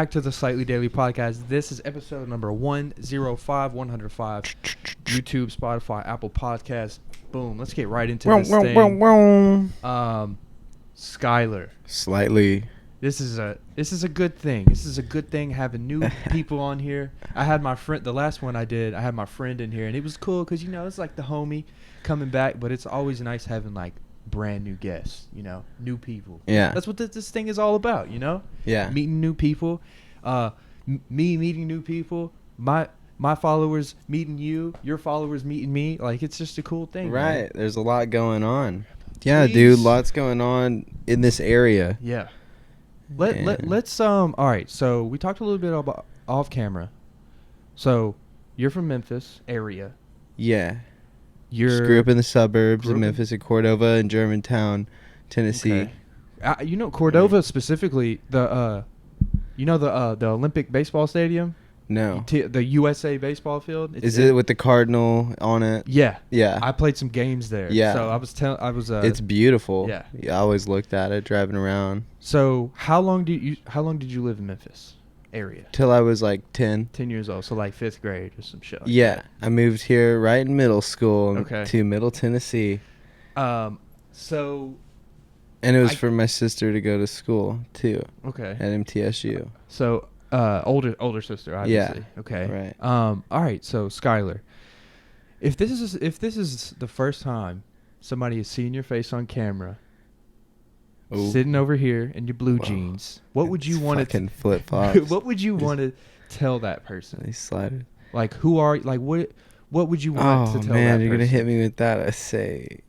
back to the Slightlee Daily Podcast. This is episode number 105, 105. YouTube, Spotify, Apple Podcasts. Boom. Let's get right into this thing. Skyler. Slightlee. This is a good thing. This is a good thing having new people on here. I had my friend, the last one I did, I had my friend in here, and it was cool because, it's like the homie coming back, but it's always nice having, like, brand new guests, new people. Yeah. That's what this thing is all about, Yeah. Meeting new people, me meeting new people, my followers meeting you, your followers meeting me. Like, it's just a cool thing. Right. Man. There's a lot going on. Yeah, Please. dude, lots going on in this area. Yeah. Let's all right, so we talked a little bit about off camera. So, you're from Memphis area. Yeah. You're grew up in the suburbs of Memphis and Cordova and Germantown, Tennessee. Okay. Cordova specifically, the Olympic baseball stadium? No. The USA baseball field? Is it with the Cardinal on it? Yeah. Yeah. I played some games there. Yeah. So it's beautiful. Yeah. I always looked at it driving around. So, how long did you live in Memphis area? Till I was like 10. 10 years old, so like 5th grade or some shit. Yeah. I moved here right in middle school to Middle Tennessee. So and it was for my sister to go to school too. Okay. At MTSU. So older sister, obviously. Yeah. Okay. Right. All right. So Skyler, if this is the first time somebody has seen your face on camera, sitting over here in your blue jeans, what would you want to flip flops? What would you want to tell that person? They slided. Like, who are like what would you want to tell that person? Oh man, you're gonna hit me with that. I say,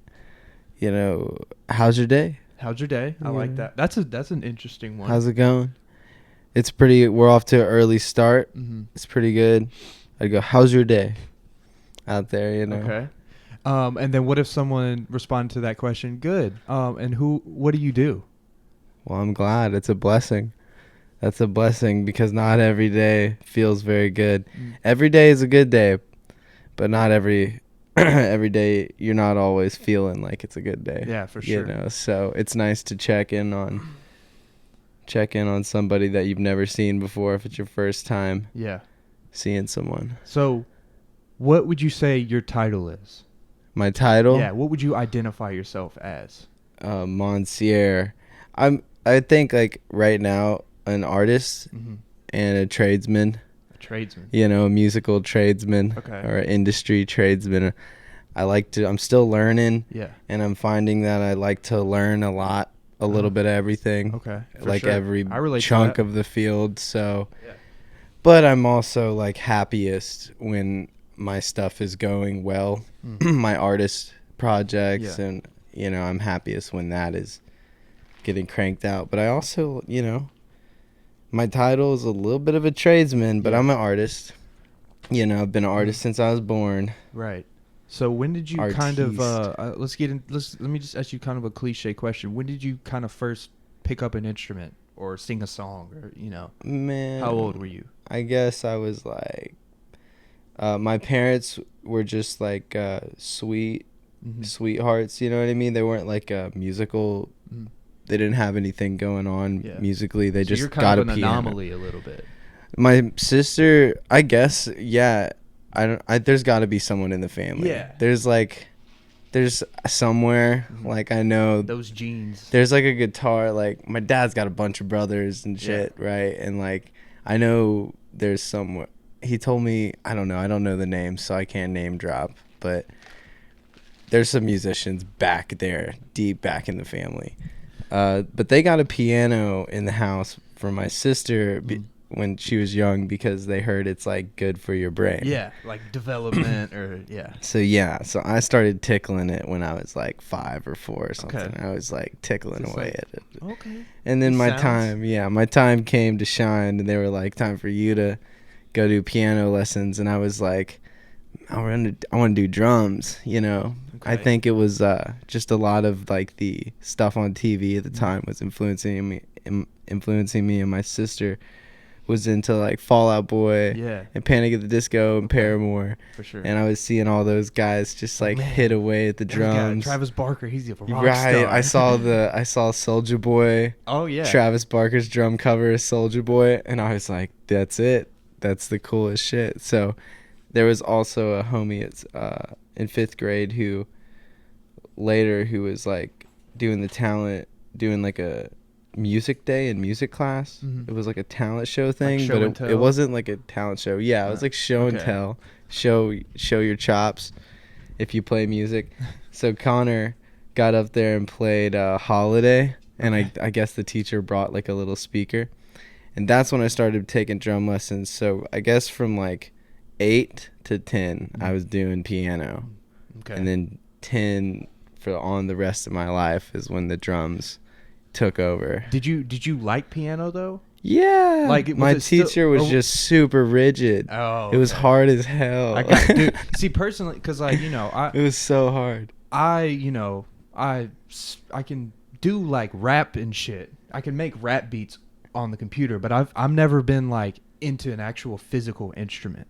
how's your day? How's your day? I like that. That's an interesting one. How's it going? It's pretty. We're off to an early start. Mm-hmm. It's pretty good. I'd go, how's your day? Out there, Okay. And then what if someone responded to that question? Good. And what do you do? Well, I'm glad. It's a blessing. That's a blessing because not every day feels very good. Every day is a good day, but not every day you're not always feeling like it's a good day. Yeah, for sure. So it's nice to check in on somebody that you've never seen before if it's your first time. Yeah. Seeing someone. So, what would you say your title is? My title? Yeah, what would you identify yourself as? Monsieur. I think like right now an artist and a tradesman. A tradesman. A musical tradesman or an industry tradesman. I'm still learning. Yeah. And I'm finding that I like to learn a little bit of everything. Okay. Like every chunk of the field. So, but I'm also like happiest when my stuff is going well, my artist projects, and I'm happiest when that is getting cranked out. But I also, my title is a little bit of a tradesman, but I'm an artist. I've been an artist since I was born. Right. So when did you kind of let me just ask you kind of a cliche question. When did you kind of first pick up an instrument or sing a song or Man, how old were you? I guess I was like my parents were just like sweethearts, you know what I mean? They weren't like a musical. They didn't have anything going on musically. They just got a piano. You're kind of an anomaly a little bit. My sister, I guess, there's got to be someone in the family. Yeah. There's somewhere, like I know. Those genes. There's like a guitar, like my dad's got a bunch of brothers and shit, right? And like I know there's somewhere. He told me, I don't know the name, so I can't name drop, but there's some musicians back there, deep back in the family. But they got a piano in the house for my sister when she was young because they heard it's like good for your brain. Yeah, like development So I started tickling it when I was like 5 or 4 or something. Okay. I was like tickling away at it. Okay. And then my time came to shine, and they were like, time for you to go do piano lessons, and I was like, I want to do drums, Okay. I think it was just a lot of like the stuff on TV at the time was influencing me and my sister was into like Fall Out Boy, yeah, and Panic at the Disco and Paramore, for sure. And I was seeing all those guys just like hit away at the drums. Travis Barker, he's a rock right. star. I saw Soulja Boy. Oh yeah. Travis Barker's drum cover is Soulja Boy, and I was like, that's it. That's the coolest shit. So there was also a homie in 5th grade who was like doing like a music day and music class. Mm-hmm. It was like a talent show thing, like but it wasn't like a talent show. Yeah, it was like show and tell. Show your chops if you play music. So Connor got up there and played Holiday, and I guess the teacher brought like a little speaker. And that's when I started taking drum lessons. So I guess from like 8 to 10, I was doing piano. Okay. And then 10 on the rest of my life is when the drums took over. Did you like piano though? Yeah. Like my teacher was just super rigid. Oh. Okay. It was hard as hell. See, personally, because like, it was so hard. I can do like rap and shit. I can make rap beats on the computer, but I've never been like into an actual physical instrument.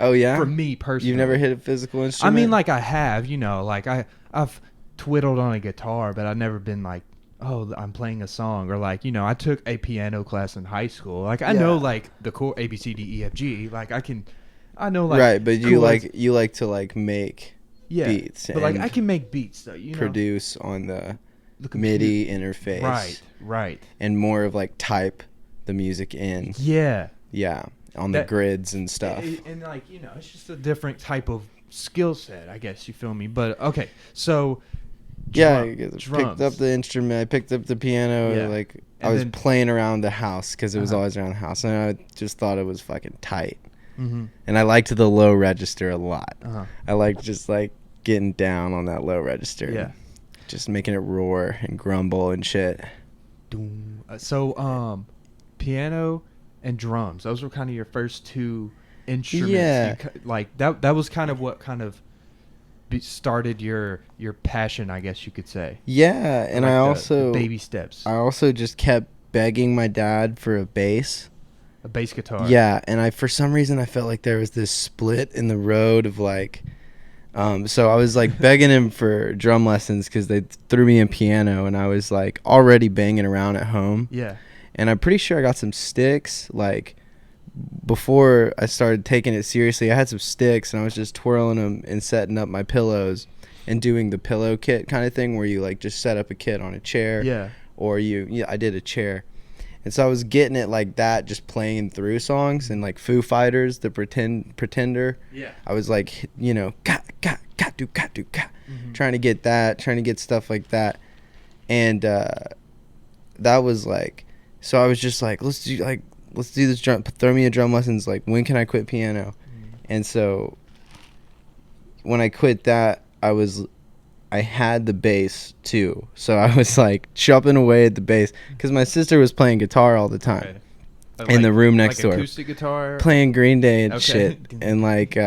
Oh yeah? For me personally. You've never hit a physical instrument? I mean, like I have, like I've twiddled on a guitar, but I've never been like, oh, I'm playing a song, or like, I took a piano class in high school. Like I know like the chord A B C D E F G. Like I know like right, but you like to like make beats, but like I can make beats though. Produce on the MIDI interface. Right. And more of like type the music in. Yeah. Yeah. On the grids and stuff. And like, it's just a different type of skill set, I guess, you feel me? But okay, so I picked up the instrument. I picked up the piano. Like I was playing around the house because it was always around the house, and I just thought it was fucking tight. Mm-hmm. And I liked the low register a lot. I liked just like getting down on that low register. Yeah. Just making it roar and grumble and shit. So, piano and drums, those were kind of your first two instruments. Yeah. Like that was kind of what kind of started your passion, I guess you could say. Yeah, and like I also the baby steps. I also just kept begging my dad for a bass guitar. Yeah, and for some reason I felt like there was this split in the road of like so I was like begging him for drum lessons because they threw me in piano, and I was like already banging around at home. Yeah. And I'm pretty sure I got some sticks like before I started taking it seriously. I had some sticks, and I was just twirling them and setting up my pillows and doing the pillow kit kind of thing where you like just set up a kit on a chair. Yeah. Or I did a chair. And so I was getting it like that, just playing through songs, and like Foo Fighters, the Pretender. Yeah. I was like, trying to get stuff like that. And that was like, so I was just like, let's do this drum, throw me a drum lessons. Like, when can I quit piano? And so when I quit that, I had the bass too, so I was like chopping away at the bass because my sister was playing guitar all the time in the room next door, acoustic guitar, playing Green Day and shit, and like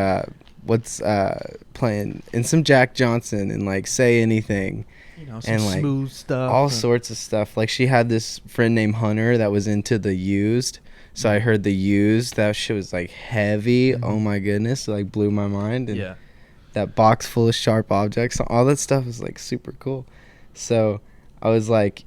playing and some Jack Johnson and like Say Anything, some and like smooth stuff, all sorts of stuff. Like she had this friend named Hunter that was into the Used, so I heard the Used. That shit was like heavy. Mm-hmm. Oh my goodness, it like blew my mind. And that box full of sharp objects, all that stuff was like super cool. So I was like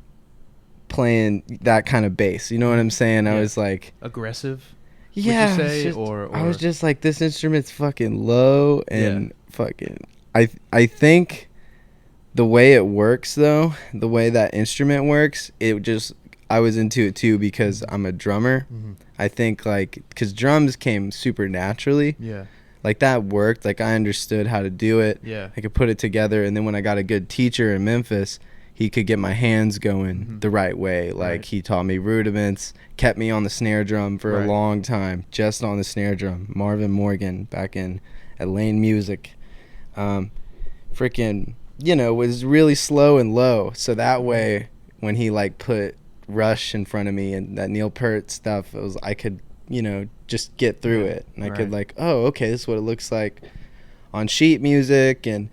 playing that kind of bass, you know what I'm saying? I was like aggressive. Yeah, would you say? Or I was just like, this instrument's fucking low and fucking. I think the way it works though, the way that instrument works, I was into it too because I'm a drummer. Mm-hmm. I think like because drums came super naturally. Yeah. Like that worked. Like I understood how to do it. Yeah. I could put it together, and then when I got a good teacher in Memphis, he could get my hands going the right way. Like he taught me rudiments, kept me on the snare drum for a long time, just on the snare drum. Marvin Morgan back at Lane Music, freaking, was really slow and low. So that way, when he like put Rush in front of me and that Neil Peart stuff, I could just get through it, and I could like, oh, okay, this is what it looks like on sheet music, and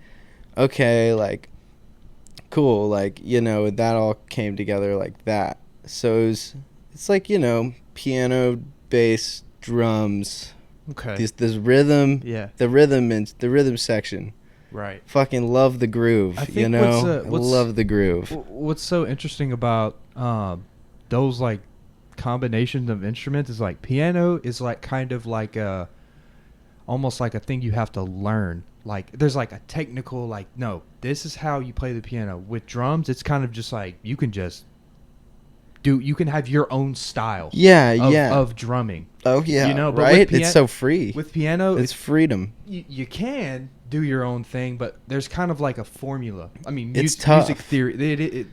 okay, like cool, like that all came together like that. So it's like piano, bass, drums. Okay. This rhythm. Yeah. The rhythm section. Right. Fucking love the groove. I think you know, I love the groove. What's so interesting about those like combinations of instruments is like piano is like kind of like a almost like a thing you have to learn. Like there's like a technical like no, this is how you play the piano. With drums, it's kind of just like you can have your own style. Of drumming. Oh yeah, you know, but right? It's so free. With piano, it's freedom. You can do your own thing, but there's kind of like a formula. I mean, it's tough. Music theory.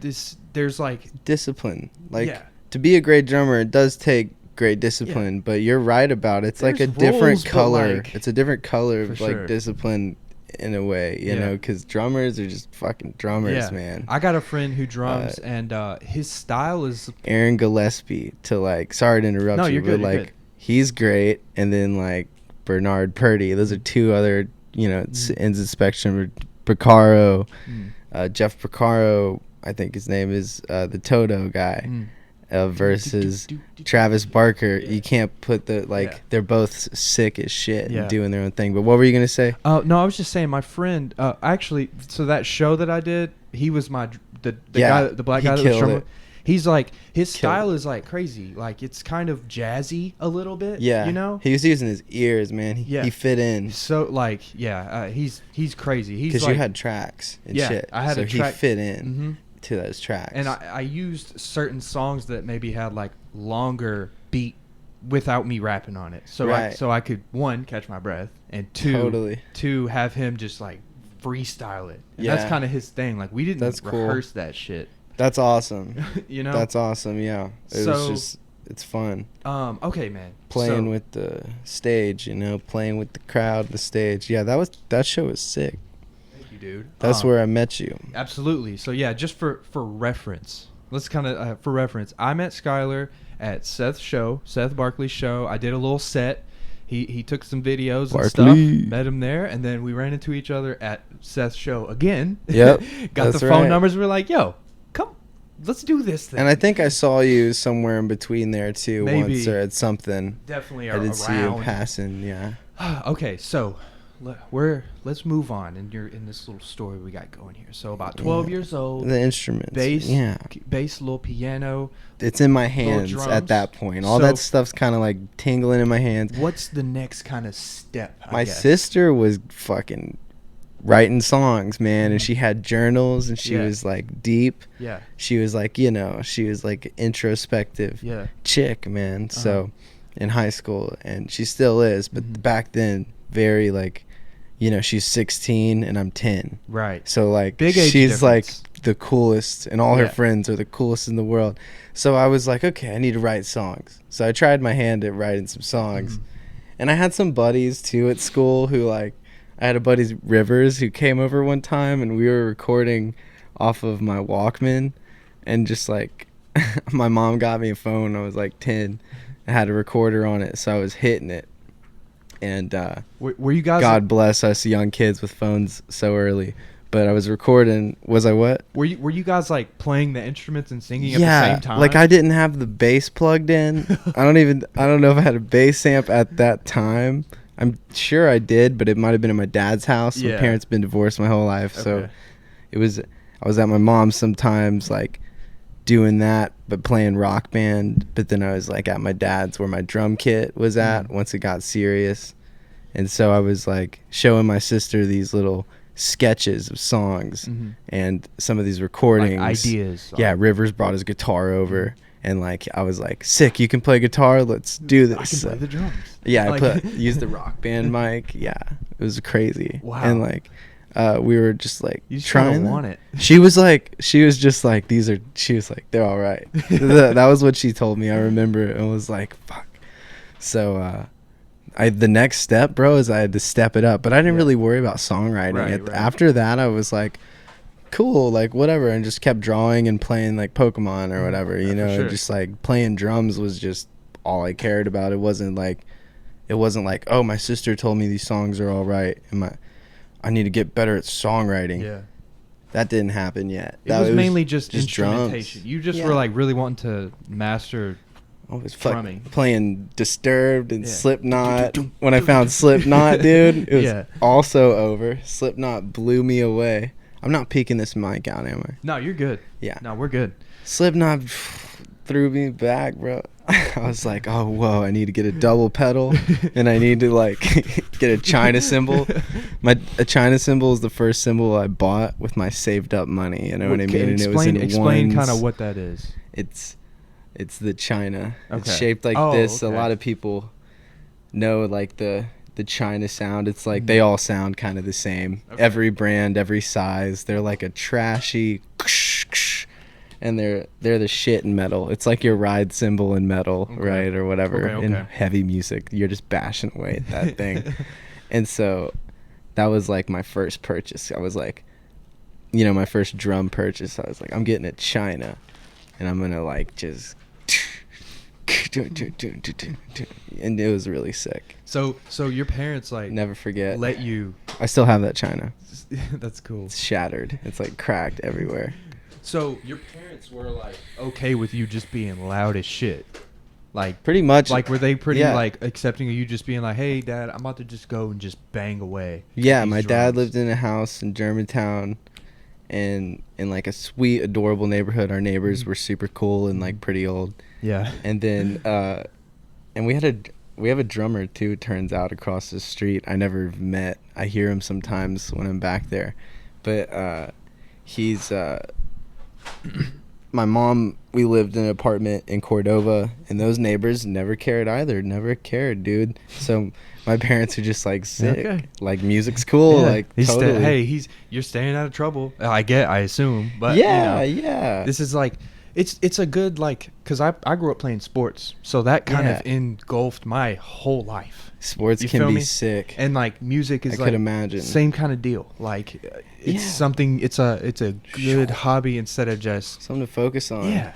There's like discipline. Like to be a great drummer, it does take great discipline. But you're right about it. It's like a different color. Like, it's a different color of like discipline. In a way, you know, because drummers are just fucking drummers, man. I got a friend who drums, and his style is Aaron Gillespie. To like, sorry to interrupt you, but like, good. He's great. And then like Bernard Purdy. Those are two other, you know, ends of the spectrum. Porcaro, Jeff Porcaro, I think his name is the Toto guy. Versus Travis Barker. You can't put the they're both sick as shit and doing their own thing. But what were you gonna say? No, I was just saying my friend actually. So that show that I did, he was the guy, the black guy that was drumming. He's like his style is like crazy. Like it's kind of jazzy a little bit. Yeah, you know. He was using his ears, man. He fit in. So like he's crazy. He's because you had tracks and shit. I had so a track. He fit in. To those tracks, and I used certain songs that maybe had like longer beat without me rapping on it, so I could one catch my breath and two have him just like freestyle it. And that's kind of his thing. Like we didn't rehearse that shit. That's awesome. You know, that's awesome. Yeah, it's fun. Okay, man. Playing with the stage, you know, playing with the crowd, the stage. Yeah, that show was sick. Dude, that's where I met you. Absolutely. So yeah, just for reference, let's kind of for reference. I met Skyler at Seth Barkley's show. I did a little set. He took some videos and stuff. Met him there, and then we ran into each other at Seth's show again. Yep. Got the phone numbers. We're like, yo, come, let's do this thing. And I think I saw you somewhere in between there too, once or at something. Definitely I did see you passing. Yeah. Okay, so. Let's move on in this little story we got going here. So about 12 years old. The instruments. Bass, little piano. It's in my hands at that point. All that stuff's kind of like tingling in my hands. What's the next kind of step? My sister was fucking writing songs, man, and she had journals, and she was like deep. Yeah. She was like, you know, she was like introspective chick, man. So in high school, and she still is, but back then, very like. You know, she's 16 and I'm 10. Right. So, like, big age she's, difference. like, the coolest, and all her friends are the coolest in the world. So I was like, okay, I need to write songs. So I tried my hand at writing some songs. And I had some buddies, too, at school who, like, I had a buddy, Rivers, who came over one time, and we were recording off of my Walkman. And just, like, my mom got me a phone. I was, like, 10. I had a recorder on it, so I was hitting it. And were you guys? God bless us young kids with phones so early. But I was recording. Was I what? Were you guys like playing the instruments and singing at the same time? Like I didn't have the bass plugged in. I don't know if I had a bass amp at that time. I'm sure I did, but it might have been at my dad's house. My parents been divorced my whole life, so I was at my mom's sometimes, like doing that, but playing Rock Band. But then I was like at my dad's where my drum kit was at once it got serious. And so I was like showing my sister these little sketches of songs and some of these recordings. Like ideas. Yeah, Rivers brought his guitar over and like I was like, sick, you can play guitar, let's do this. I can play the drums. Yeah, like I used the Rock Band mic. Yeah, it was crazy. Wow. And like we were just like you just trying want it. She was just like she was like, they're all right. That was what she told me. I remember it and was like, fuck. So the next step, bro, is I had to step it up, but I didn't really worry about songwriting. Right. After that, I was like, cool, like whatever, and just kept drawing and playing like Pokemon or whatever, you know, and just like playing drums was just all I cared about. It wasn't like, oh, my sister told me these songs are all right, and I need to get better at songwriting. Yeah. That didn't happen yet. It was mainly just instrumentation. Drums. You just were like really wanting to master I was playing Disturbed and Slipknot. When I found Slipknot, dude, it was also over. Slipknot blew me away. I'm not peeking this mic out, am I? No, you're good. Yeah. No, we're good. Slipknot threw me back, bro. I was like, oh, whoa, I need to get a double pedal, and I need to, like, get a China cymbal. A China cymbal is the first cymbal I bought with my saved up money, you know what I mean? And it was in explain kind of what that is. It's the China. Okay. It's shaped like this. Okay. A lot of people know, like, the China sound. It's like they all sound kind of the same. Okay. Every brand, every size. They're like a trashy, and they're the shit in metal. It's like your ride cymbal in metal, right, or whatever. Okay. In heavy music, you're just bashing away at that thing. And so that was like my first purchase. I was like, you know, my first drum purchase. I was like, I'm getting a China, and I'm gonna like just. And it was really sick. So your parents like never forget let you. I still have that China. That's cool. It's shattered. It's like cracked everywhere. So your parents were like okay with you just being loud as shit, like pretty much. Like were they pretty like accepting of you just being like, hey dad, I'm about to just go and just bang away. Yeah, my dad lived in a house in Germantown, and in like a sweet, adorable neighborhood. Our neighbors were super cool and like pretty old. Yeah. And then and we have a drummer too, turns out, across the street. I never met. I hear him sometimes when I'm back there. But he's my mom, we lived in an apartment in Cordova, and those neighbors never cared either. Never cared, dude. So my parents are just like sick. Okay. Like music's cool. Yeah. Like totally. You're staying out of trouble. I assume. But yeah, this is like it's a good like because I grew up playing sports, so that kind of engulfed my whole life. Sports can be sick, and like music is I could imagine same kind of deal. Like it's something. It's a good hobby instead of just something to focus on. Yeah,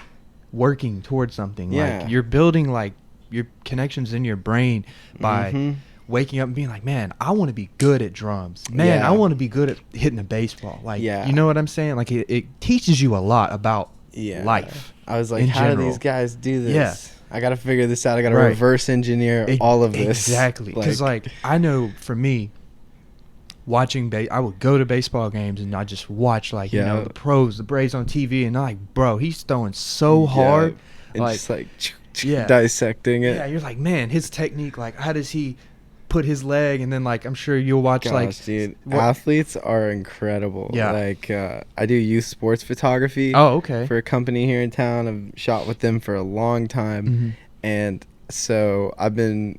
working towards something. Yeah, like you're building like your connections in your brain by waking up and being like, man, I want to be good at drums. Man, I want to be good at hitting a baseball. Like, you know what I'm saying? Like it teaches you a lot about life. I was like, how do these guys do this? Yeah. I got to figure this out. I got to reverse engineer all of this. Exactly. Because, like, I know for me, watching, I would go to baseball games and I just watch, like, you know, the pros, the Braves on TV. And I'm like, bro, he's throwing so hard. And like, just, like, dissecting it. Yeah, you're like, man, his technique, like, how does he put his leg? And then, like, I'm sure you'll watch, dude, athletes are incredible. Yeah. Like, I do youth sports photography. Oh, okay. For a company here in town. I've shot with them for a long time. And so I've been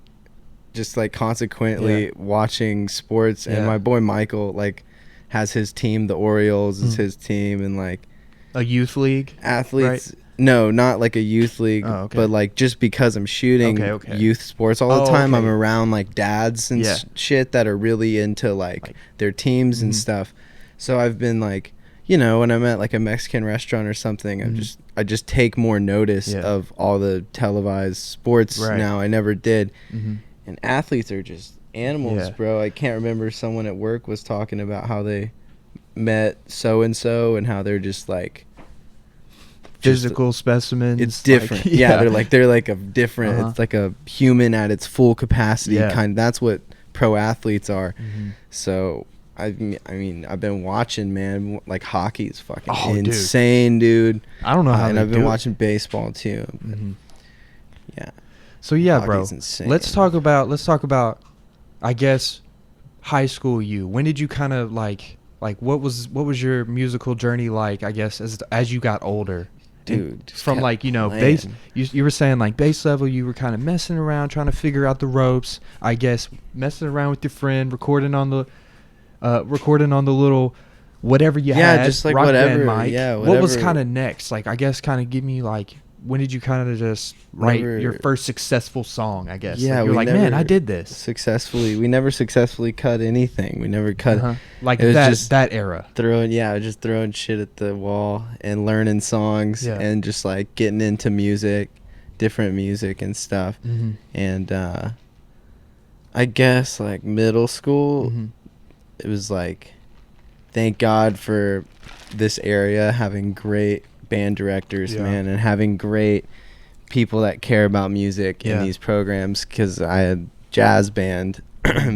just, like, consequently watching sports. And my boy Michael, like, has his team. The Orioles is his team. And, like, a youth league? Athletes. Right? No, not like a youth league, but like just because I'm shooting youth sports all the time, I'm around like dads and shit that are really into like their teams and stuff. So I've been like, you know, when I'm at like a Mexican restaurant or something, I just take more notice of all the televised sports now. I never did. And athletes are just animals, bro. I can't remember, someone at work was talking about how they met so and and how they're just like physical specimens. It's different. Like, they're like a different it's like a human at its full capacity kind. That's what pro athletes are. So I mean I've been watching, man, like hockey is fucking insane, dude. I don't know how and I've been watching baseball too. Yeah. So bro, insane. Let's talk about I guess high school you. When did you kind of like what was your musical journey like, I guess, as you got older? Dude, from like, you know, bass, you were saying like base level, you were kind of messing around trying to figure out the ropes, I guess, messing around with your friend, recording on the little whatever you had, just like whatever mic. What was kind of next? Like, I guess kind of give me like, when did you kind of just write your first successul song, I guess? Yeah, like, you're like, man, I did this we never successfully cut anything. We never cut like that era. Just throwing shit at the wall and learning songs and just like getting into music, different music and stuff. And I guess like middle school, it was like, thank God for this area having great band directors, man, and having great people that care about music in these programs, because I had jazz band.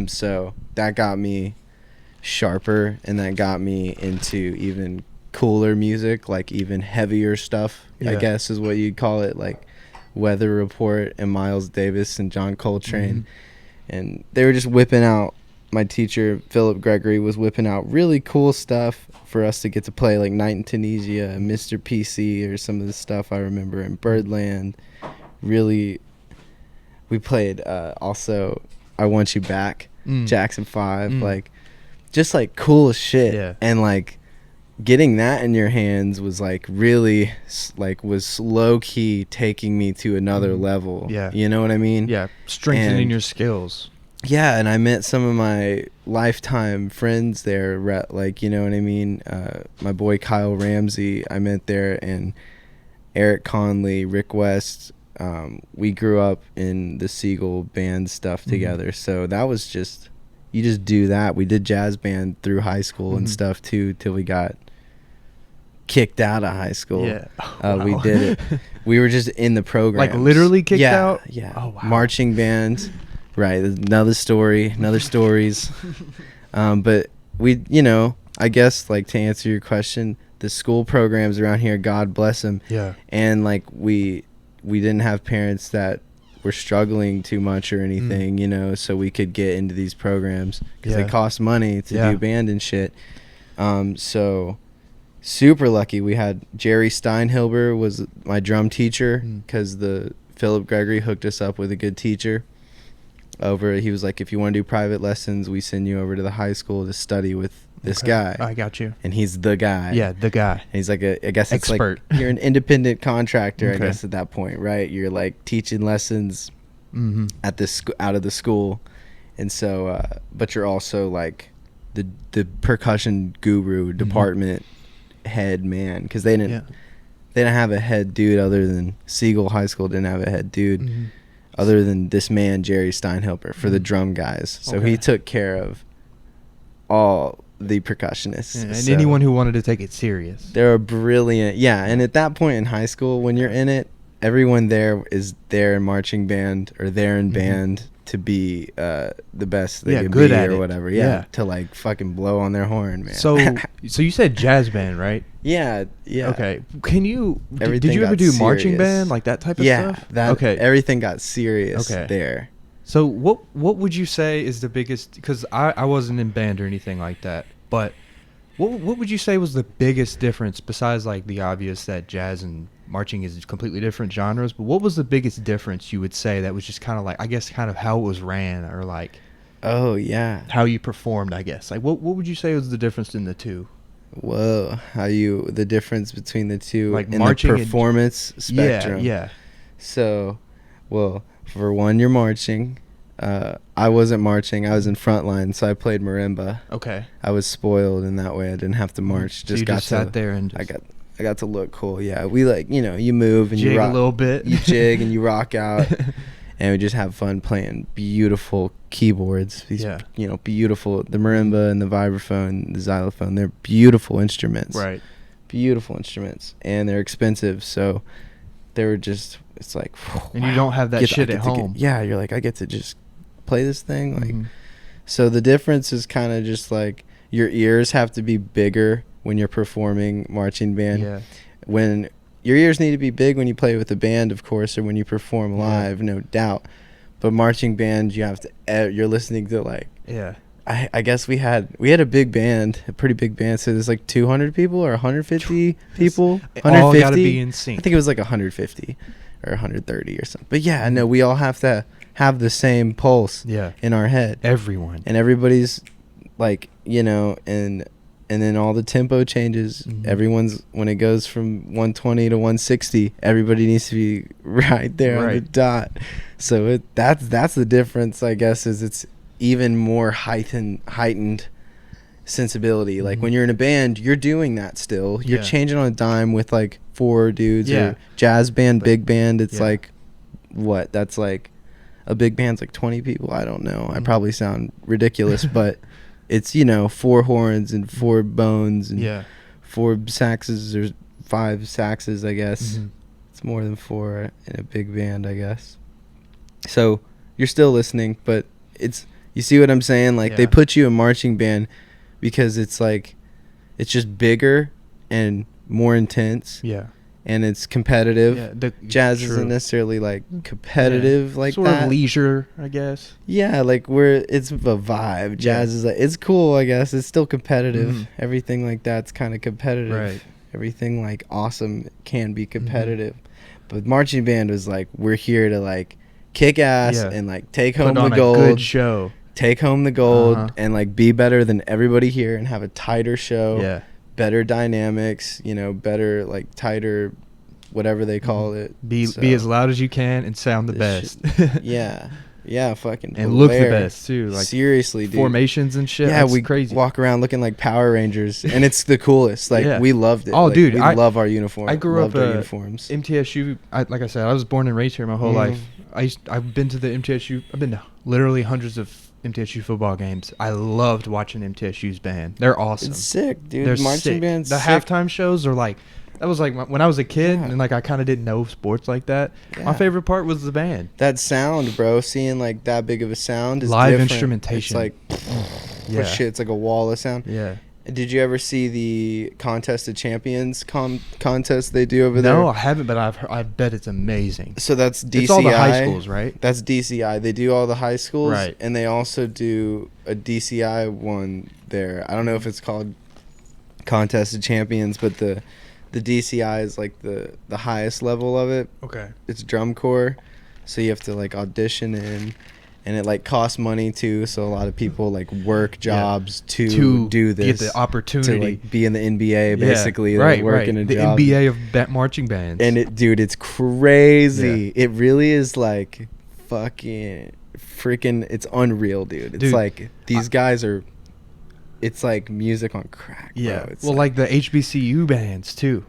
So that got me sharper, and that got me into even cooler music, like even heavier stuff, I guess is what you'd call it, like Weather Report and Miles Davis and John Coltrane. And they were just whipping out, my teacher Philip Gregory was whipping out really cool stuff for us to get to play, like Night in Tunisia and Mr. PC, or some of the stuff I remember in Birdland. Really, we played also I Want You Back, Jackson 5, like just like cool shit. And like getting that in your hands was like really like was low key taking me to another level. You know what I mean? Strengthening your skills. And I met some of my lifetime friends there, like, you know what I mean? My boy Kyle Ramsey I met there, and Eric Conley, Rick West. We grew up in the Siegel band stuff together. So that was just, you just do that. We did jazz band through high school and stuff too, till we got kicked out of high school. We did it. We were just in the program. Like literally kicked out? Oh, wow. Marching band. Right. Another stories. But we, you know, I guess, like, to answer your question, the school programs around here, God bless them. And like we didn't have parents that were struggling too much or anything, you know, so we could get into these programs, because they cost money to do band and shit. So super lucky. We had Jerry Steinhilber was my drum teacher, because the Philip Gregory hooked us up with a good teacher. He was like, if you want to do private lessons, we send you over to the high school to study with this guy. I got you. And he's the guy. The guy. And he's like I guess it's expert. Like you're an independent contractor, I guess, at that point, right? You're like teaching lessons at this out of the school, and so but you're also like the percussion guru, department head man, because they didn't have a head dude other than Siegel High School didn't have a head dude. Other than this man, Jerry Steinhilper, for the drum guys. So he took care of all the percussionists. And so anyone who wanted to take it serious. They're brilliant. And at that point in high school, when you're in it, everyone there is there in marching band or there in band to be the best they can good be at or it. whatever. To like fucking blow on their horn, man. So you said jazz band, right? Yeah. Okay. Can you did you ever do marching band, like that type of stuff? Everything got serious there. So what would you say is the biggest, because I wasn't in band or anything like that, but what would you say was the biggest difference, besides like the obvious that jazz and marching is completely different genres, but what was the biggest difference you would say that was just kind of like, I guess, kind of how it was ran, or like how you performed, I guess? Like what would you say was the difference in the two? Whoa, the difference between the two, like in marching the performance spectrum. So, well, for one, you're marching. I wasn't marching. I was in front line, so I played marimba. Okay. I was spoiled in that way. I didn't have to march. So you just sat there and I got to look cool. Yeah, we like, you know, you move and jig you rock a little bit. You jig and you rock out, and we just have fun playing beautiful keyboards. These, you know, beautiful, the marimba and the vibraphone, the xylophone. They're beautiful instruments. Right. Beautiful instruments, and they're expensive. So they were just, it's like, and you don't have that shit at home. You're like, I get to just play this thing. Like, so the difference is kind of just like your ears have to be bigger when you're performing marching band. When your ears need to be big when you play with a band, of course, or when you perform live, no doubt. But marching band, you have to, you're listening to like, I guess we had a big band, a pretty big band. So there's like 200 people or 150 people. 150. All gotta be in sync. I think it was like 150 or 130 or something. But yeah, no, we all have to have the same pulse in our head. Everyone. And everybody's like, you know, and then all the tempo changes. Everyone's, when it goes from 120 to 160, everybody needs to be right there on the dot. So that's the difference, I guess, is it's even more heightened sensibility. Like when you're in a band, you're doing that still. You're changing on a dime with like 4 dudes or jazz band, big band. It's like, what? That's like, a big band's like 20 people. I don't know. I probably sound ridiculous, but it's, you know, 4 horns and 4 bones and 4 saxes or 5 saxes, I guess. It's more than 4 in a big band, I guess. So you're still listening, but you see what I'm saying? Like they put you in marching band because it's like it's just bigger and more intense. Yeah. And it's competitive. Yeah, jazz isn't necessarily like competitive like sort that. Sort of leisure, I guess. Yeah, like it's a vibe. Jazz is like, it's cool, I guess. It's still competitive. Mm-hmm. Everything like that's kind of competitive. Right. Everything like awesome can be competitive. Mm-hmm. But marching band was like, we're here to like kick ass and like take home the gold. A good show. Take home the gold and like be better than everybody here and have a tighter show. Yeah. Better dynamics, better like tighter, whatever they call it. Be as loud as you can and sound the best. Yeah, fucking. And look the best too. Like seriously, dude. Formations and shit. Yeah, we crazy. Walk around looking like Power Rangers, and it's the coolest. Like we loved it. Oh, like, dude, we love our uniform. I grew up uniforms. MTSU. Like I said, I was born and raised here my whole life. I've been to the MTSU. I've been to literally hundreds of MTSU football games. I loved watching MTSU's band. They're awesome. It's sick, dude. They're marching sick. Band's the sick. Halftime shows are like, that was like when I was a kid and like I kind of didn't know sports like that. Yeah. My favorite part was the band. That sound, bro. Seeing like that big of a sound is live different. Instrumentation. It's like shit. It's like a wall of sound. Yeah. Did you ever see the Contest of Champions contest they do over there? No, I haven't, but I bet it's amazing. So that's DCI. It's all the high schools, right? That's DCI. They do all the high schools. Right. And they also do a DCI one there. I don't know if it's called Contest of Champions, but the DCI is like the highest level of it. Okay. It's drum corps. So you have to like audition in. And it like costs money too, so a lot of people like work jobs to do this, get the opportunity to like be in the NBA basically, like working a the job. NBA of marching bands. And it's crazy. Yeah. It really is like fucking freaking. It's unreal, dude. It's like these guys are. It's like music on crack. Yeah. Bro. It's like the HBCU bands too.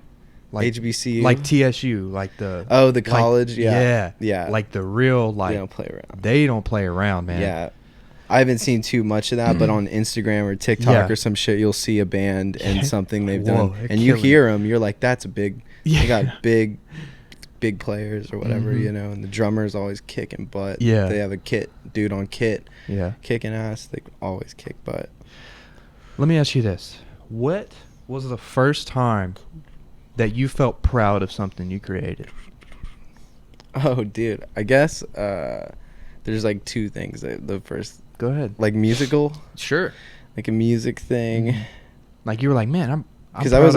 Like HBCU, like TSU, like the the college, like, yeah, like the real like they don't play around. They don't play around, man. Yeah, I haven't seen too much of that, but on Instagram or TikTok or some shit, you'll see a band and something they've done, and you hear them, you're like, that's a big. Yeah. They got big players or whatever, and the drummer's always kicking butt. Yeah, they have a dude on kit. Yeah, kicking ass. They always kick butt. Let me ask you this: what was the first time that you felt proud of something you created? Oh, dude. I guess there's like two things. The first... Go ahead. Like musical? Sure. Like a music thing. Like you were like, man, I'm because I was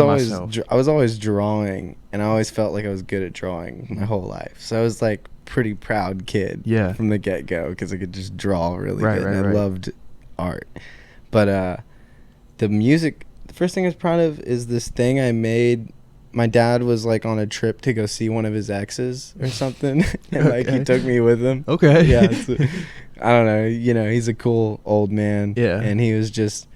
always drawing, and I always felt like I was good at drawing my whole life. So I was like pretty proud kid from the get-go because I could just draw really good. And I loved art. But the music... The first thing I was proud of is this thing I made... My dad was like on a trip to go see one of his exes or something, and like he took me with him. Okay. Yeah. I don't know. He's a cool old man. Yeah. And he was just,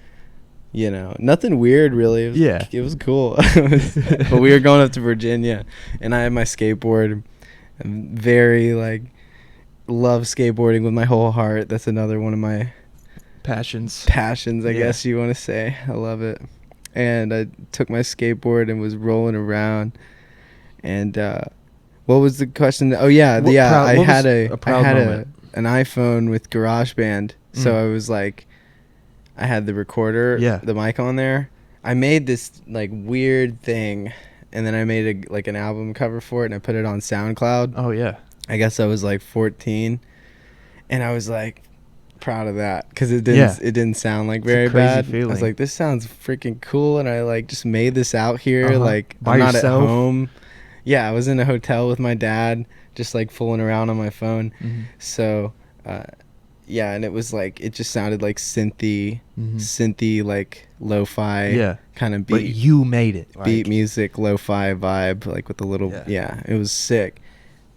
nothing weird really. It was cool. But we were going up to Virginia, and I had my skateboard. I'm very like love skateboarding with my whole heart. That's another one of my passions, I guess you want to say. I love it. And I took my skateboard and was rolling around. And what was the question? Oh yeah, I had an iPhone with GarageBand. So I was like, I had the recorder, the mic on there. I made this like weird thing, and then I made an album cover for it, and I put it on SoundCloud. Oh yeah. I guess I was like 14, and I was like proud of that because it didn't sound like very bad. Feeling. I was like, this sounds freaking cool, and I like just made this out here like by I'm not yourself? At home. Yeah, I was in a hotel with my dad, just like fooling around on my phone. So and it was like it just sounded like synthy like lo-fi kind of beat. But you made it beat music lo-fi vibe like with the little it was sick.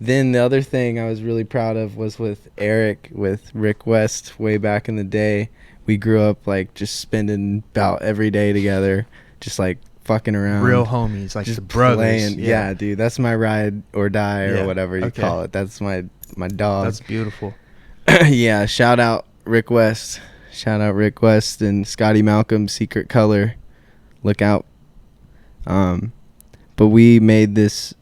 Then the other thing I was really proud of was with Eric, with Rick West, way back in the day. We grew up like just spending about every day together, just like fucking around. Real homies, like just the brothers. Playing. Yeah, dude, that's my ride or die or whatever you call it. That's my dog. That's beautiful. Yeah, shout out Rick West. Shout out Rick West and Scotty Malcolm, Secret Color. Look out. But we made this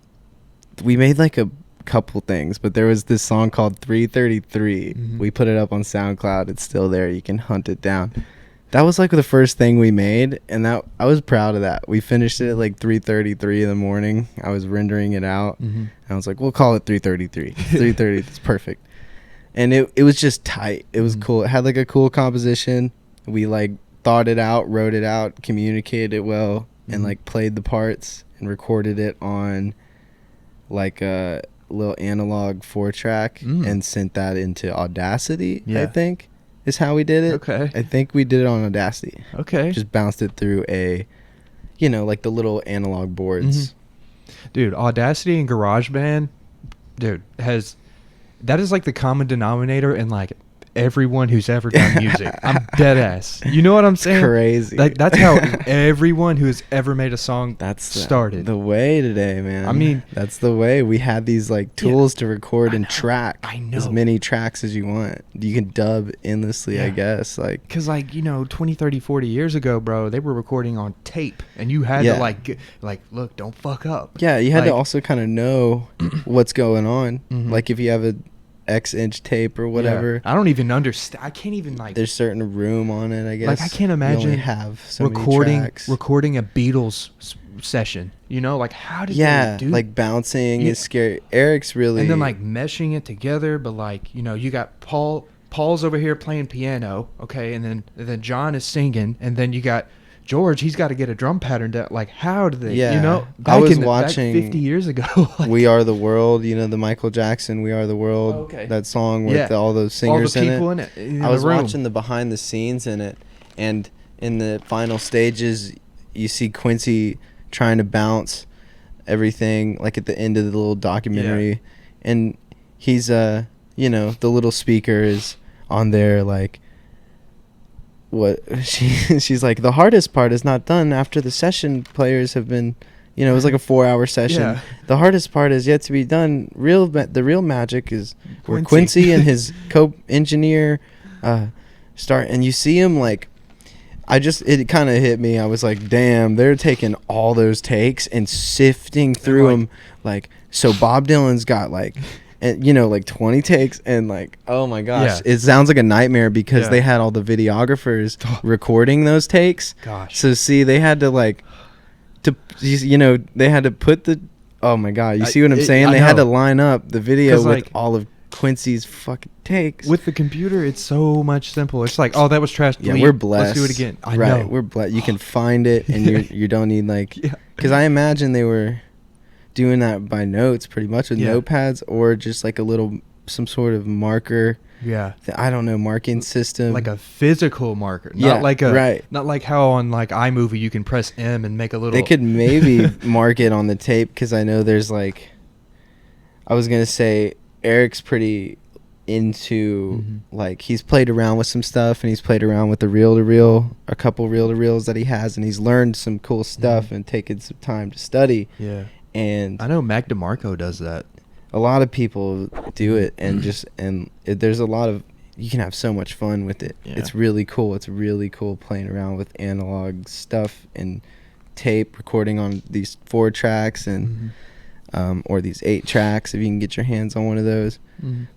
we made like a couple things, but there was this song called 333. We put it up on SoundCloud. It's still there. You can hunt it down. That was like the first thing we made, and that I was proud of that. We finished it at like 3:33 in the morning. I was rendering it out. And I was like, we'll call it 3:33. 3:30, it's perfect. And it was just tight. It was cool. It had like a cool composition. We like thought it out, wrote it out, communicated it well, and like played the parts and recorded it on like a little analog 4-track and sent that into Audacity, I think. Is how we did it. Okay. I think we did it on Audacity. Okay. Just bounced it through a, like the little analog boards. Dude, Audacity and GarageBand, dude, that is like the common denominator in like everyone who's ever done music. I'm dead ass. You know what I'm saying? Crazy. That's how everyone who has ever made a song started. The way today, man. I mean, that's the way. We had these like tools to record and track as many tracks as you want. You can dub endlessly, I guess. Like, because like 20, 30, 40 years ago, bro, they were recording on tape, and you had to like look, don't fuck up. Yeah, you had to also kind of know what's going on. Like if you have a X-inch tape or whatever. I don't even understand. I can't even like. There's certain room on it, I guess. Like I can't imagine you only have so recording many tracks. recording a Beatles session. Like how did they do? Like bouncing is scary. Eric's really and then like meshing it together, but like you got Paul's over here playing piano, okay, and then John is singing, and then you got George, he's got to get a drum pattern down. Like, how do they, I was watching back 50 years ago. like, We Are the World, the Michael Jackson We Are the World, that song with all those singers all the people in it. I was watching the behind the scenes in it, and in the final stages, you see Quincy trying to bounce everything, like at the end of the little documentary, and he's, the little speaker is on there, like, she's like, the hardest part is not done after the session players have been, it was like a 4-hour session. The hardest part is yet to be done. The real magic is where Quincy and his co-engineer start, and you see him like, it kind of hit me. I was like, damn, they're taking all those takes and sifting through them. Like, so Bob Dylan's got like, and like 20 takes, and like, oh my gosh, it sounds like a nightmare because they had all the videographers recording those takes. Gosh. So see, they had to like, they had to put the, oh my god, you see what I'm saying? They had to line up the video with like, all of Quincy's fucking takes. With the computer, it's so much simpler. It's like, oh, that was trash. Yeah, we're blessed. Let's do it again. I know. We're blessed. You can find it, and you don't need like, because I imagine they were doing that by notes pretty much with notepads, or just like some sort of marker. I don't know, marking system, like a physical marker, not like how on like iMovie you can press M and make a little. They could maybe mark it on the tape, because I know there's like, I was gonna say Eric's pretty into like, he's played around with some stuff, and he's played around with the reel-to-reel, a couple reel-to-reels that he has, and he's learned some cool stuff and taken some time to study. And I know Mac DeMarco does that. A lot of people do it, and there's a lot of, you can have so much fun with it. It's really cool. It's really cool playing around with analog stuff and tape recording on these 4 tracks and or these 8 tracks if you can get your hands on one of those.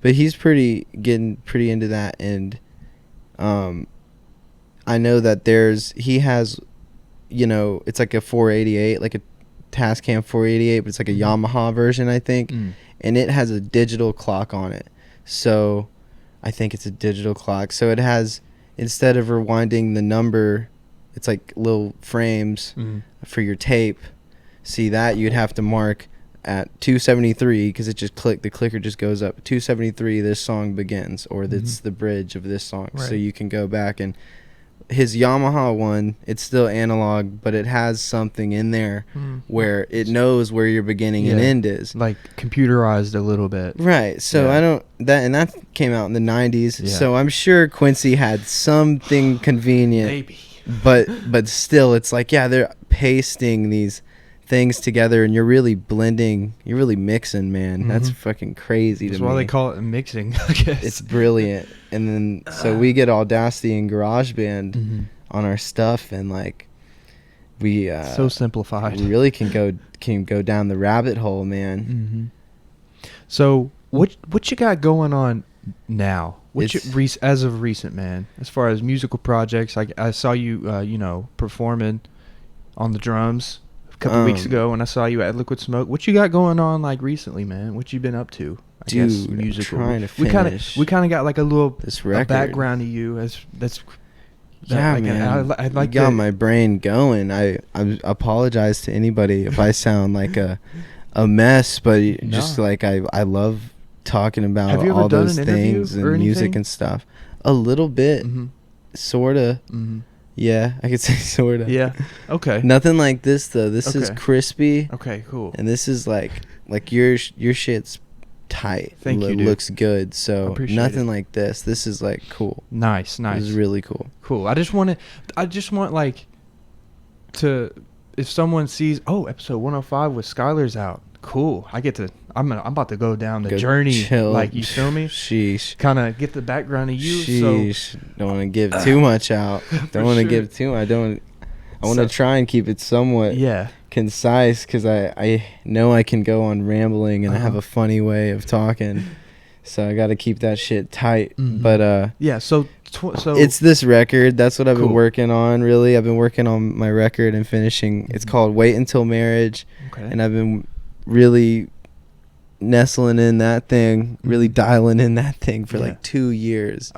But he's getting pretty into that, and I know that he has, it's like a 488, like a Tascam 488, but it's like a Yamaha version, I think, and it has a digital clock on it. So I think it's a digital clock. So it has, instead of rewinding the number, it's like little frames for your tape. See that you'd have to mark at 273, because it just the clicker just goes up 273, this song begins, or that's the bridge of this song. So you can go back, and his Yamaha one, it's still analog, but it has something in there where it knows where your beginning and end is, like computerized a little bit, right? So that came out in the 90s. So I'm sure Quincy had something convenient, maybe, but still, it's like, they're pasting these things together, and you're really blending, you're really mixing, man. That's fucking crazy. That's why they call it mixing, I guess. It's brilliant. And then so we get Audacity and GarageBand on our stuff, and like, we so simplified. We really can go down the rabbit hole, man. Mm-hmm. So what you got going on now? As of recent, man, as far as musical projects, I saw you performing on the drums a couple weeks ago, and I saw you at Liquid Smoke. What you got going on like recently, man? What you been up to? I guess musical. Trying to finish. We kind of got like a background of you man. I like got my brain going. I apologize to anybody if I sound like a mess, but just like I love talking about all those things and music and stuff. A little bit, sorta. Mm-hmm. Yeah, I could say sorta. Yeah. Okay. Nothing like this though. This is crispy. Okay, cool. And this is like your shit's tight. Thank you, dude. Looks good. So nothing like this. This is like cool. Nice. This is really cool. Cool. I just want like to, if someone sees, episode 105 with Skyler's out. Cool. I'm about to go down the journey. Chill. Like, you feel me? Sheesh. Kind of get the background of you. Sheesh. Don't want to give too much out. Don't want to give too much. I want to try and keep it somewhat concise, because I know I can go on rambling and I have a funny way of talking. So I got to keep that shit tight. Mm-hmm. But so it's this record. That's what I've been working on, really. I've been working on my record and finishing. It's called Wait Until Marriage. Okay. And I've been really nestling in that thing, really dialing in that thing for like 2 years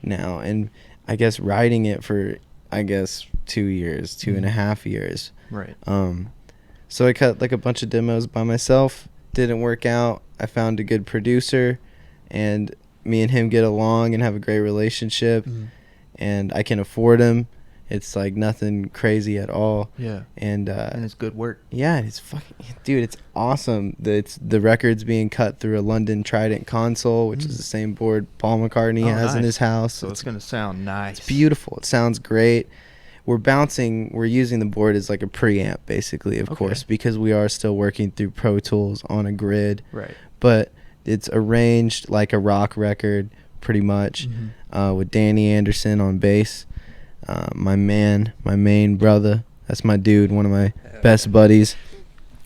now, and I guess writing it for 2 years, 2.5 years. Right. So I cut like a bunch of demos by myself. Didn't work out. I found a good producer, and me and him get along and have a great relationship, and I can afford him. It's like nothing crazy at all. Yeah. And it's good work. Yeah, it's fucking, dude, it's awesome. The record's being cut through a London Trident console, which is the same board Paul McCartney has in his house. So it's going to sound nice. It's beautiful. It sounds great. We're using the board as like a preamp, basically, of course, because we are still working through Pro Tools on a grid. Right. But it's arranged like a rock record, pretty much, with Danny Anderson on bass. My main brother, that's my dude, one of my best buddies,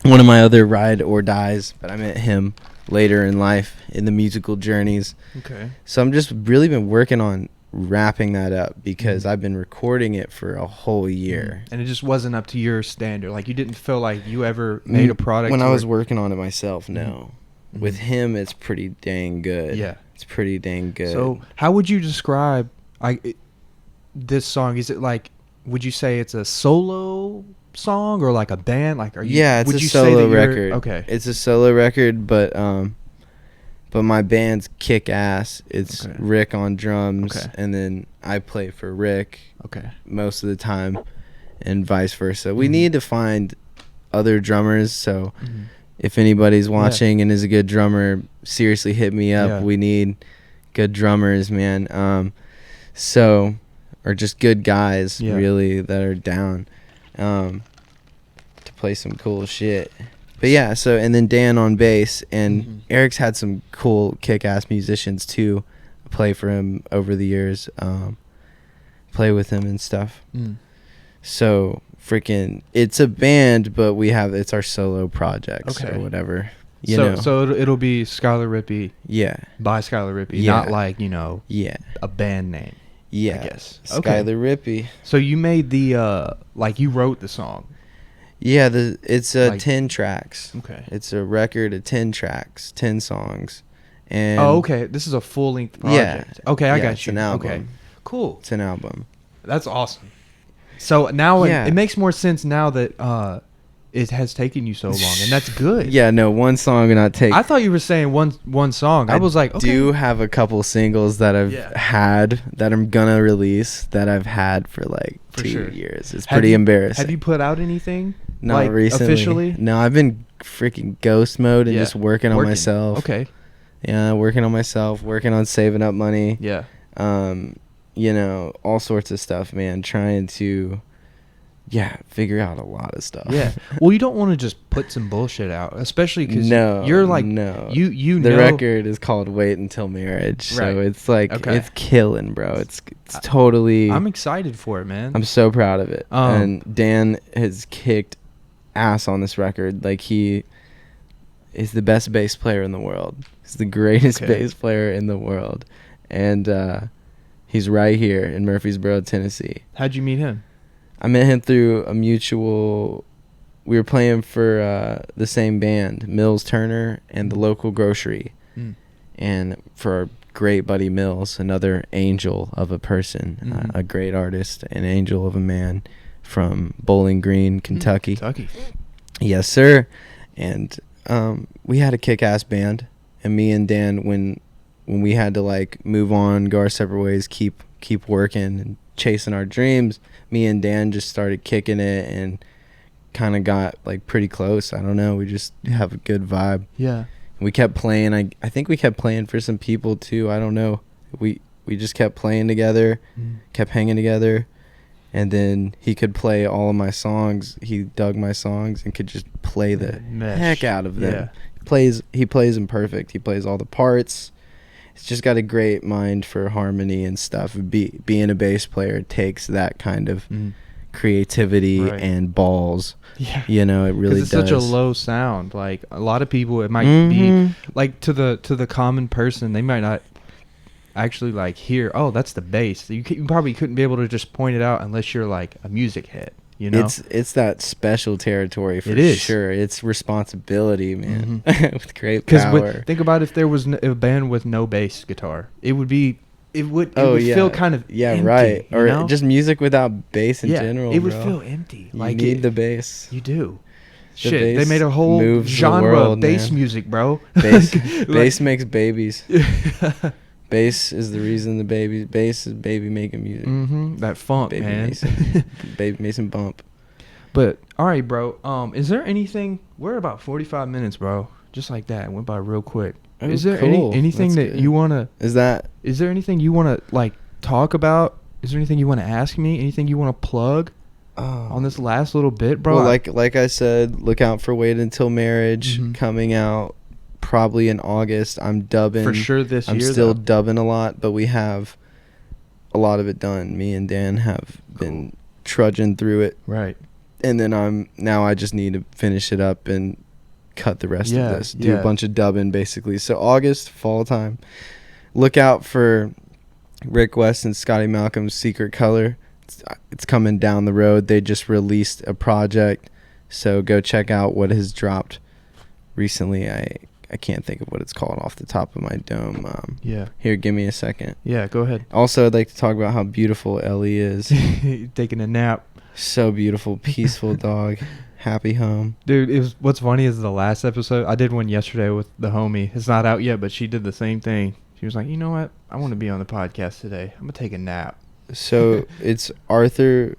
one of my other ride or dies, but I met him later in life in the musical journeys. Okay. So I'm just really been working on wrapping that up, because I've been recording it for a whole year. And it just wasn't up to your standard. Like, you didn't feel like you ever made a product when I was working on it myself. No. With him, it's pretty dang good. Yeah. It's pretty dang good. So how would you describe this song? Is it like, would you say it's a solo song or like a band? Like, it's a solo record. Okay. It's a solo record, but my band's kick ass. It's Rick on drums, and then I play for Rick most of the time, and vice versa. We need to find other drummers, so if anybody's watching and is a good drummer, seriously hit me up. We need good drummers, man. Or just good guys, really, that are down to play some cool shit. But yeah, and then Dan on bass, and Eric's had some cool kick-ass musicians too play for him over the years, play with him and stuff. So freaking, it's a band, but it's our solo projects or whatever. So it'll be Skyler Rippee. Yeah. By Skyler Rippee, not like, a band name. Yeah. I guess. Skyler Rippee. So you made the you wrote the song. Yeah, it's 10 tracks. Okay. It's a record of 10 tracks, 10 songs. And okay. This is a full-length project. Yeah. Okay, I got you. It's an album. Okay. Cool. It's an album. That's awesome. So now it makes more sense now that it has taken you so long, and that's good. Yeah, no, one song not take. I thought you were saying one song. I was like, okay. Do have a couple singles that I've had that I'm gonna release that I've had for like 2 years. It's pretty embarrassing. Have you put out anything? Not recently. Officially? No, I've been freaking ghost mode and just working on myself. Okay. Yeah, working on myself, working on saving up money. Yeah. All sorts of stuff, man. Trying to figure out a lot of stuff. Yeah. Well, you don't want to just put some bullshit out, especially because you're like, you the know. record is called Wait Until Marriage. Right. So it's like, it's killing, bro. It's totally. I'm excited for it, man. I'm so proud of it. And Dan has kicked ass on this record. Like, he is the best bass player in the world. He's the greatest bass player in the world. And he's right here in Murfreesboro, Tennessee. How'd you meet him? I met him through a mutual. We were playing for the same band, Mills Turner, and the local grocery. And for our great buddy Mills, another angel of a person, a great artist, an angel of a man from Bowling Green, Kentucky. Kentucky. Yes, sir. And we had a kick-ass band. And me and Dan, when we had to like move on, go our separate ways, keep working and chasing our dreams, me and Dan just started kicking it and kind of got like pretty close. I don't know. We just have a good vibe. Yeah. We kept playing. I think we kept playing for some people too. I don't know. We just kept playing together, kept hanging together. And then he could play all of my songs. He dug my songs and could just play the heck out of them. Yeah. He plays them perfect. He plays all the parts. He's just got a great mind for harmony and stuff. Being a bass player takes that kind of creativity and balls. Yeah. You know, it really does. It's such a low sound. Like, a lot of people, it might be like to the common person, they might not actually like hear, oh, that's the bass. You probably couldn't be able to just point it out unless you're like a music head. You know? It's that special territory for sure. It's responsibility, man, with great power. Think about if there was a band with no bass guitar, it would feel kind of empty, right, or know? Just music without bass in general. It would feel empty. You need the bass. You do. Shit, they made a whole genre of bass music, bro. Bass makes babies. Bass is the reason bass is baby making music. That funk, baby man. Baby Mason bump. But all right, bro. Is there anything? We're about 45 minutes, bro. Just like that, it went by real quick. Oh, is there cool. anything That's that good. you wanna? Is there anything you wanna like talk about? Is there anything you wanna ask me? Anything you wanna plug? On this last little bit, bro. Well, like I said, look out for Wait Until Marriage coming out. Probably in August. I'm dubbing for sure this year. I'm still dubbing a lot, but we have a lot of it done. Me and Dan have been trudging through it. Right. And then I just need to finish it up and cut the rest of this. Do a bunch of dubbing basically. So August, fall time. Look out for Rick West and Scotty Malcolm's Secret Color. It's coming down the road. They just released a project. So go check out what has dropped recently. I can't think of what it's called off the top of my dome. Here, give me a second. Yeah, go ahead. Also, I'd like to talk about how beautiful Ellie is. Taking a nap. So beautiful, peaceful dog. Happy home. Dude, what's funny is the last episode, I did one yesterday with the homie. It's not out yet, but she did the same thing. She was like, you know what? I want to be on the podcast today. I'm going to take a nap. So it's Arthur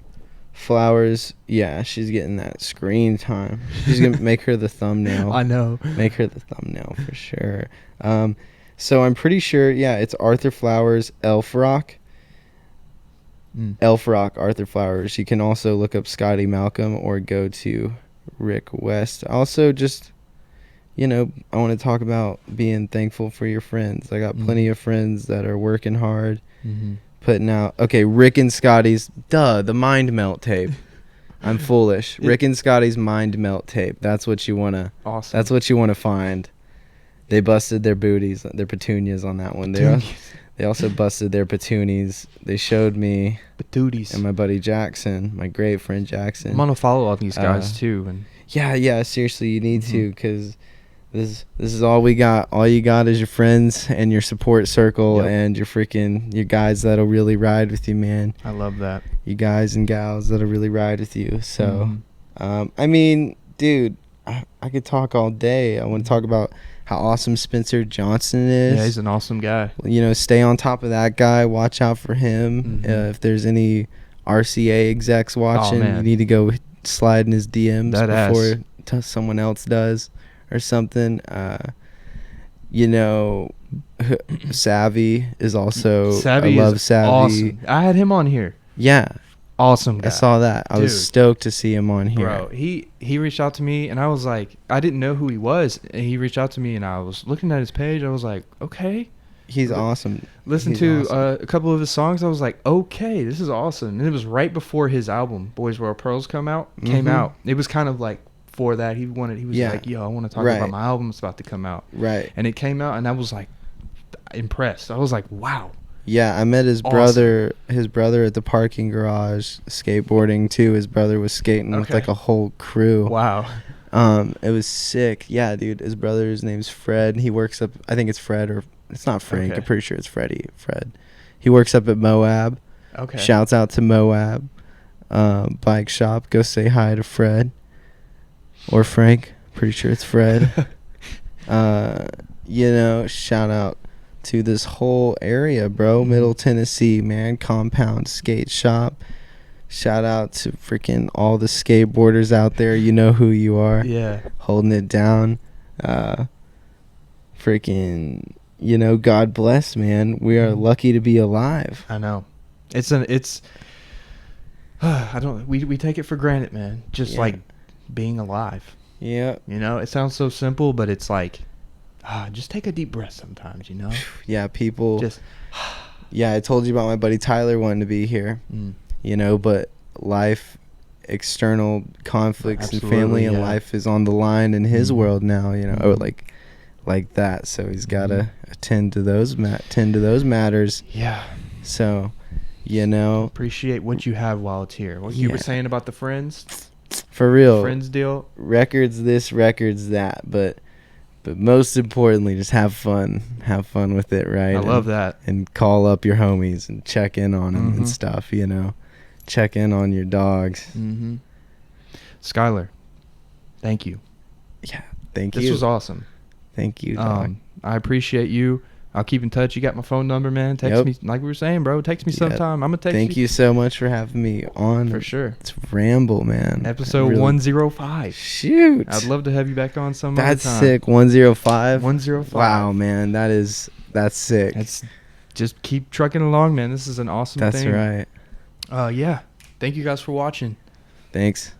Flowers. Yeah, she's getting that screen time. She's gonna make her the thumbnail. I know. Make her the thumbnail for sure. So I'm pretty sure, it's Arthur Flowers, Elf Rock. Elf Rock, Arthur Flowers. You can also look up Scotty Malcolm or go to Rick West. Also, just, I want to talk about being thankful for your friends. I got plenty of friends that are working hard. Putting out Rick and Scotty's the Mind Melt tape. I'm foolish. Rick and Scotty's Mind Melt tape. That's what you wanna. Awesome. That's what you wanna find. They busted their booties, their petunias on that one. They also busted their petunias. They showed me patooties and my buddy Jackson, my great friend Jackson. I'm on a follow on these guys too. And yeah. Seriously, you need to, because this is all we got. All you got is your friends and your support circle and your guys that'll really ride with you, man. I love that. You guys and gals that'll really ride with you. So, I mean, dude, I could talk all day. I want to talk about how awesome Spencer Johnson is. Yeah, he's an awesome guy. Stay on top of that guy. Watch out for him. If there's any RCA execs watching, you need to go slide in his DMs before someone else does. Or something. Savvy is also. Savvy I love is Savvy. Awesome. I had him on here. Yeah, Awesome guy. I saw that. I was stoked to see him on here. Bro, he reached out to me, and I was like, I didn't know who he was, and he reached out to me, and I was looking at his page. I was like, okay. He's awesome. Listened to a couple of his songs. I was like, okay, this is awesome. And it was right before his album, Boys Wear Pearls, came out. It was kind of like for that. He was like, yo, I want to talk about my album. It's about to come out. Right. And it came out, and I was like impressed. I was like, wow. Yeah, I met his brother at the parking garage skateboarding too. His brother was skating with like a whole crew. Wow. It was sick. Yeah, dude. His brother's name's Fred. He works up, I think it's Fred, or it's not Frank. I'm pretty sure it's Fred. He works up at Moab. Okay. Shouts out to Moab bike shop. Go say hi to Fred or Frank. Pretty sure it's Fred. Shout out to this whole area, bro. Middle Tennessee, man. Compound Skate Shop. Shout out to freaking all the skateboarders out there. You know who you are. Yeah. Holding it down. Freaking, God bless, man. We are lucky to be alive. I know. We take it for granted, man. Just like being alive. Yeah. It sounds so simple, but it's like, just take a deep breath sometimes, Yeah, people. Just. Yeah, I told you about my buddy Tyler wanting to be here. But life, external conflicts, and family and life is on the line in his world now. Or like that. So he's gotta attend to those matters. Yeah. So, appreciate what you have while it's here. What you were saying about the friends. For real. Friends deal. Records this, records that, but most importantly, just have fun. Have fun with it, right? I love that. And call up your homies and check in on them and stuff, Check in on your dogs. Skyler, thank you. Yeah, thank you. This was awesome. Thank you, dog. I appreciate you. I'll keep in touch. You got my phone number, man. Text me, like we were saying, bro. Text me sometime. I'm going to text you. Thank you so much for having me on. For sure. It's Ramble, man. Episode 105. Shoot. I'd love to have you back on some other time. That's sick. 105? 105. Wow, man. That's sick. Just keep trucking along, man. This is an awesome thing. That's right. Yeah. Thank you guys for watching. Thanks.